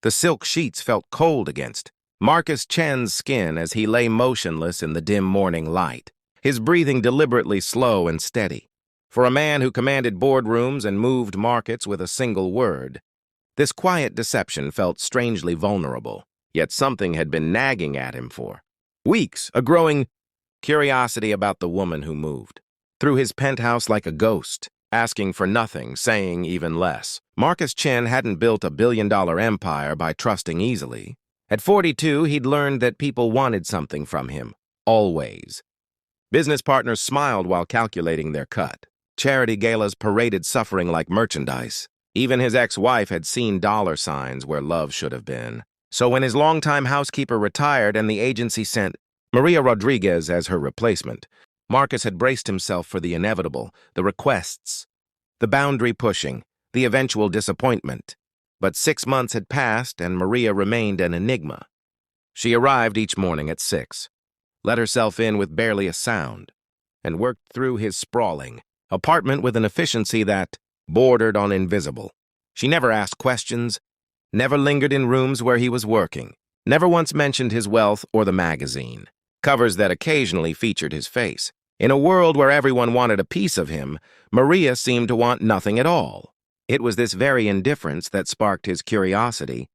The silk sheets felt cold against Marcus Chen's skin as he lay motionless in the dim morning light, his breathing deliberately slow and steady. For a man who commanded boardrooms and moved markets with a single word, this quiet deception felt strangely vulnerable, yet something had been nagging at him for weeks, a growing curiosity about the woman who moved through his penthouse like a ghost, asking for nothing, saying even less. Marcus Chen hadn't built a billion-dollar empire by trusting easily. At 42, he'd learned that people wanted something from him, always. Business partners smiled while calculating their cut. Charity galas paraded suffering like merchandise. Even his ex-wife had seen dollar signs where love should have been. So when his longtime housekeeper retired and the agency sent Maria Rodriguez as her replacement, Marcus had braced himself for the inevitable, the requests, the boundary pushing, the eventual disappointment. But 6 months had passed and Maria remained an enigma. She arrived each morning at 6, let herself in with barely a sound, and worked through his sprawling apartment with an efficiency that bordered on invisible. She never asked questions, never lingered in rooms where he was working, never once mentioned his wealth or the magazine, covers that occasionally featured his face. In a world where everyone wanted a piece of him, Maria seemed to want nothing at all. It was this very indifference that sparked his curiosity,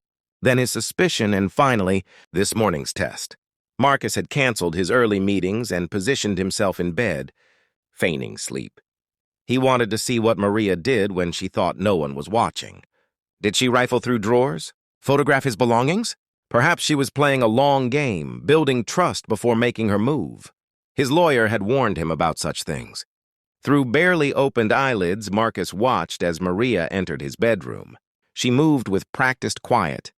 then his suspicion, and finally, this morning's test. Marcus had canceled his early meetings and positioned himself in bed, feigning sleep. He wanted to see what Maria did when she thought no one was watching. Did she rifle through drawers? Photograph his belongings? Perhaps she was playing a long game, building trust before making her move. His lawyer had warned him about such things. Through barely opened eyelids, Marcus watched as Maria entered his bedroom. She moved with practiced quiet,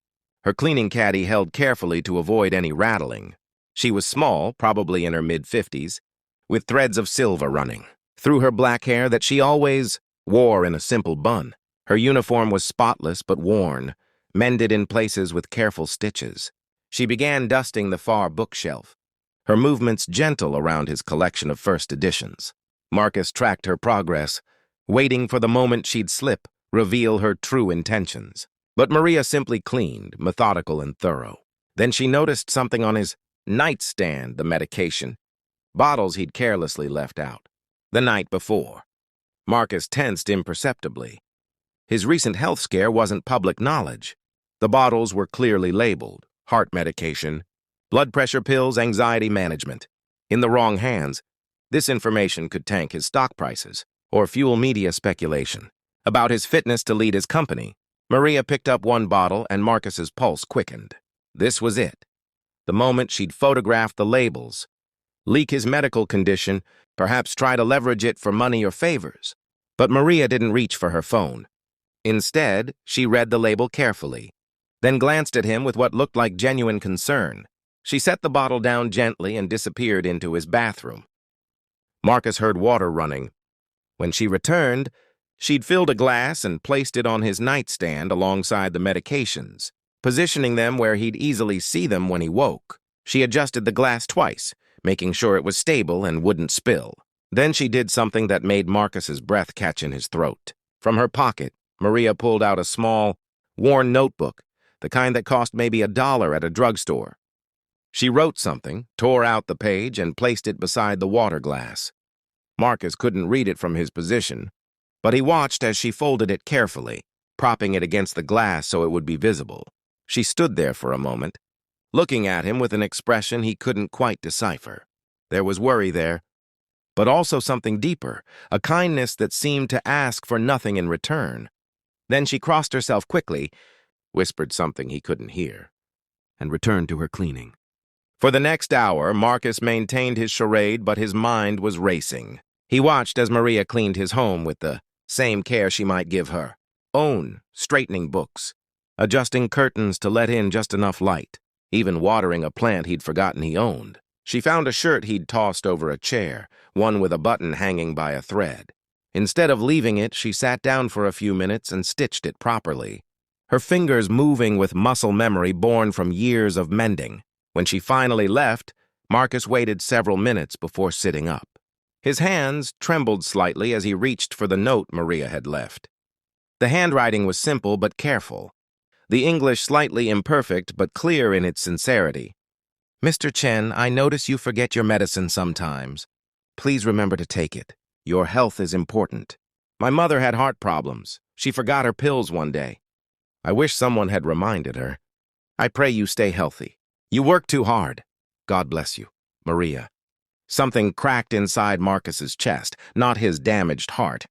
her cleaning caddy held carefully to avoid any rattling. She was small, probably in her mid-50s, with threads of silver running through her black hair that she always wore in a simple bun. Her uniform was spotless but worn, mended in places with careful stitches. She began dusting the far bookshelf, her movements gentle around his collection of first editions. Marcus tracked her progress, waiting for the moment she'd slip, reveal her true intentions. But Maria simply cleaned, methodical and thorough. Then she noticed something on his nightstand, the medication, bottles he'd carelessly left out the night before. Marcus tensed imperceptibly. His recent health scare wasn't public knowledge. The bottles were clearly labeled: heart medication, blood pressure pills, anxiety management. In the wrong hands, this information could tank his stock prices or fuel media speculation about his fitness to lead his company. Maria picked up one bottle and Marcus's pulse quickened. This was it. The moment she'd photographed the labels, leak his medical condition, perhaps try to leverage it for money or favors. But Maria didn't reach for her phone. Instead, she read the label carefully, then glanced at him with what looked like genuine concern. She set the bottle down gently and disappeared into his bathroom. Marcus heard water running. When she returned, she'd filled a glass and placed it on his nightstand alongside the medications, positioning them where he'd easily see them when he woke. She adjusted the glass twice, making sure it was stable and wouldn't spill. Then she did something that made Marcus's breath catch in his throat. From her pocket, Maria pulled out a small, worn notebook, the kind that cost maybe $1 at a drugstore. She wrote something, tore out the page, and placed it beside the water glass. Marcus couldn't read it from his position, but he watched as she folded it carefully, propping it against the glass so it would be visible. She stood there for a moment, looking at him with an expression he couldn't quite decipher. There was worry there, but also something deeper, a kindness that seemed to ask for nothing in return. Then she crossed herself quickly, whispered something he couldn't hear, and returned to her cleaning. For the next hour, Marcus maintained his charade, but his mind was racing. He watched as Maria cleaned his home with the same care she might give her own, straightening books, adjusting curtains to let in just enough light, even watering a plant he'd forgotten he owned. She found a shirt he'd tossed over a chair, one with a button hanging by a thread. Instead of leaving it, she sat down for a few minutes and stitched it properly, her fingers moving with muscle memory born from years of mending. When she finally left, Marcus waited several minutes before sitting up. His hands trembled slightly as he reached for the note Maria had left. The handwriting was simple but careful. the English slightly imperfect but clear in its sincerity. "Mr. Chen, I notice you forget your medicine sometimes. Please remember to take it. Your health is important. My mother had heart problems. She forgot her pills one day. I wish someone had reminded her. I pray you stay healthy. You work too hard. God bless you, Maria." Something cracked inside Marcus's chest, not his damaged heart,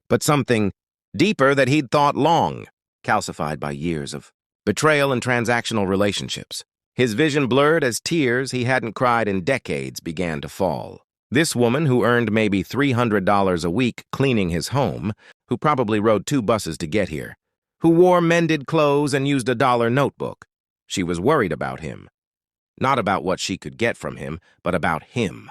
but something deeper that he'd thought long, calcified by years of betrayal and transactional relationships. His vision blurred as tears he hadn't cried in decades began to fall. This woman, who earned maybe $300 a week cleaning his home, who probably rode 2 buses to get here, who wore mended clothes and used a dollar notebook. She was worried about him. Not about what she could get from him, but about him.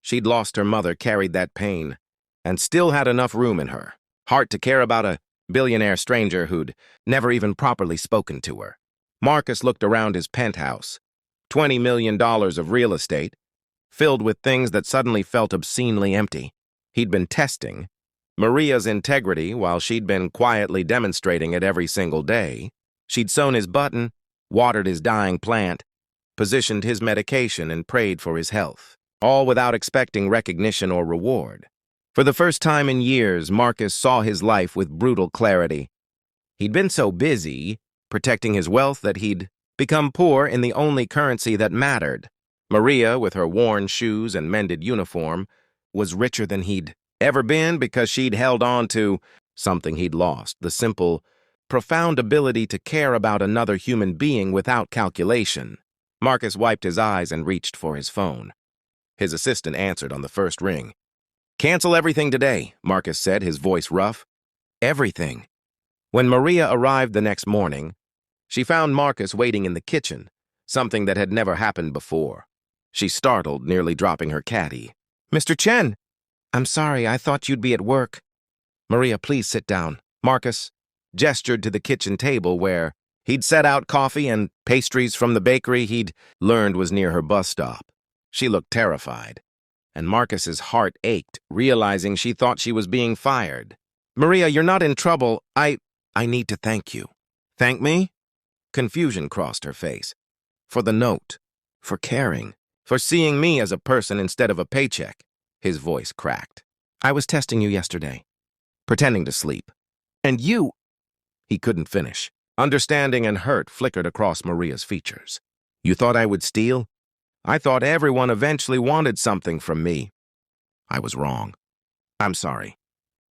She'd lost her mother, carried that pain, and still had enough room in her heart to care about a billionaire stranger who'd never even properly spoken to her. Marcus looked around his penthouse. $20 million of real estate, filled with things that suddenly felt obscenely empty. He'd been testing Maria's integrity while she'd been quietly demonstrating it every single day. She'd sewn his button, watered his dying plant, positioned his medication, and prayed for his health, all without expecting recognition or reward. For the first time in years, Marcus saw his life with brutal clarity. He'd been so busy protecting his wealth that he'd become poor in the only currency that mattered. Maria, with her worn shoes and mended uniform, was richer than he'd ever been because she'd held on to something he'd lost, the simple, profound ability to care about another human being without calculation. Marcus wiped his eyes and reached for his phone. His assistant answered on the first ring. "Cancel everything today," Marcus said, his voice rough. Everything. When Maria arrived the next morning, she found Marcus waiting in the kitchen, something that had never happened before. She startled, nearly dropping her caddy. "Mr. Chen! I'm sorry, I thought you'd be at work." "Maria, please sit down." Marcus gestured to the kitchen table where he'd set out coffee and pastries from the bakery he'd learned was near her bus stop. She looked terrified, and Marcus's heart ached, realizing she thought she was being fired. "Maria, you're not in trouble. I need to thank you." "Thank me?" Confusion crossed her face. "For the note. For caring. For seeing me as a person instead of a paycheck." His voice cracked. "I was testing you yesterday, pretending to sleep. And you—" He couldn't finish. Understanding and hurt flickered across Maria's features. "You thought I would steal? I thought everyone eventually wanted something from me. I was wrong. I'm sorry."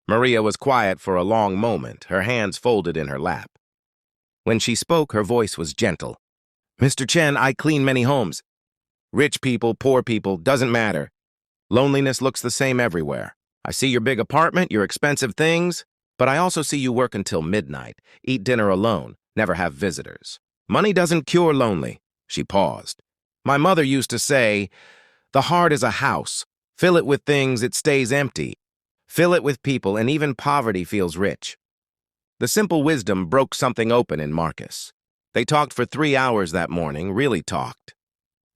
Maria was quiet for a long moment, her hands folded in her lap. When she spoke, her voice was gentle. "Mr. Chen, I clean many homes. Rich people, poor people, doesn't matter. Loneliness looks the same everywhere. I see your big apartment, your expensive things, but I also see you work until midnight, eat dinner alone, never have visitors. Money doesn't cure lonely." She paused. "My mother used to say, the heart is a house. Fill it with things, it stays empty. Fill it with people, and even poverty feels rich." The simple wisdom broke something open in Marcus. They talked for 3 hours that morning, really talked.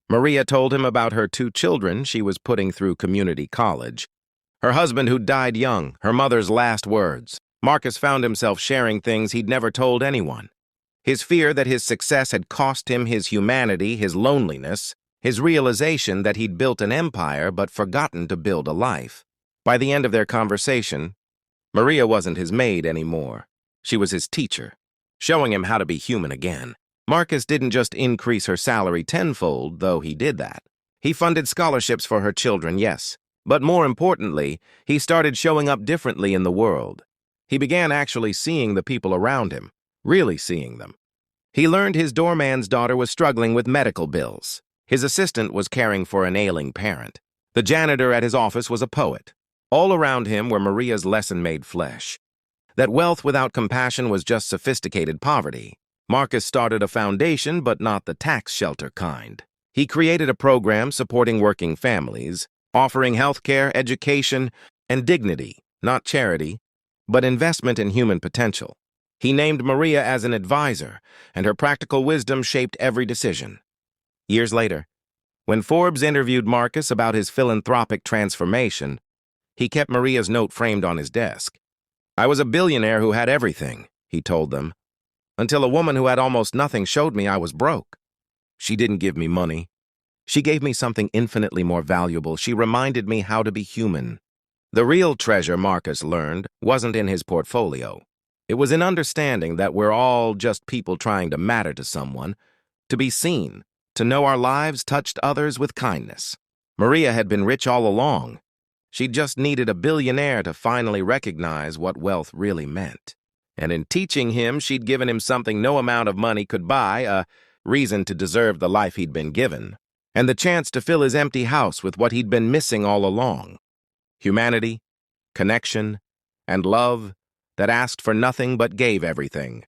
Maria told him about her 2 children she was putting through community college, her husband who died young, her mother's last words. Marcus found himself sharing things he'd never told anyone. His fear that his success had cost him his humanity, his loneliness, his realization that he'd built an empire but forgotten to build a life. By the end of their conversation, Maria wasn't his maid anymore. She was his teacher, showing him how to be human again. Marcus didn't just increase her salary tenfold, though he did that. He funded scholarships for her children, yes. But more importantly, he started showing up differently in the world. He began actually seeing the people around him, really seeing them. He learned his doorman's daughter was struggling with medical bills. His assistant was caring for an ailing parent. The janitor at his office was a poet. All around him were Maria's lesson made flesh. That wealth without compassion was just sophisticated poverty. Marcus started a foundation, but not the tax shelter kind. He created a program supporting working families, offering healthcare, education, and dignity, not charity, but investment in human potential. He named Maria as an advisor, and her practical wisdom shaped every decision. Years later, when Forbes interviewed Marcus about his philanthropic transformation, he kept Maria's note framed on his desk. "I was a billionaire who had everything," he told them, until a woman who had almost nothing showed me I was broke. She didn't give me money. She gave me something infinitely more valuable. She reminded me how to be human. The real treasure, Marcus learned, wasn't in his portfolio. It was in understanding that we're all just people trying to matter to someone, to be seen, to know our lives touched others with kindness. Maria had been rich all along. She just needed a billionaire to finally recognize what wealth really meant. And in teaching him, she'd given him something no amount of money could buy, a reason to deserve the life he'd been given, and the chance to fill his empty house with what he'd been missing all along. Humanity, connection, and love that asked for nothing but gave everything.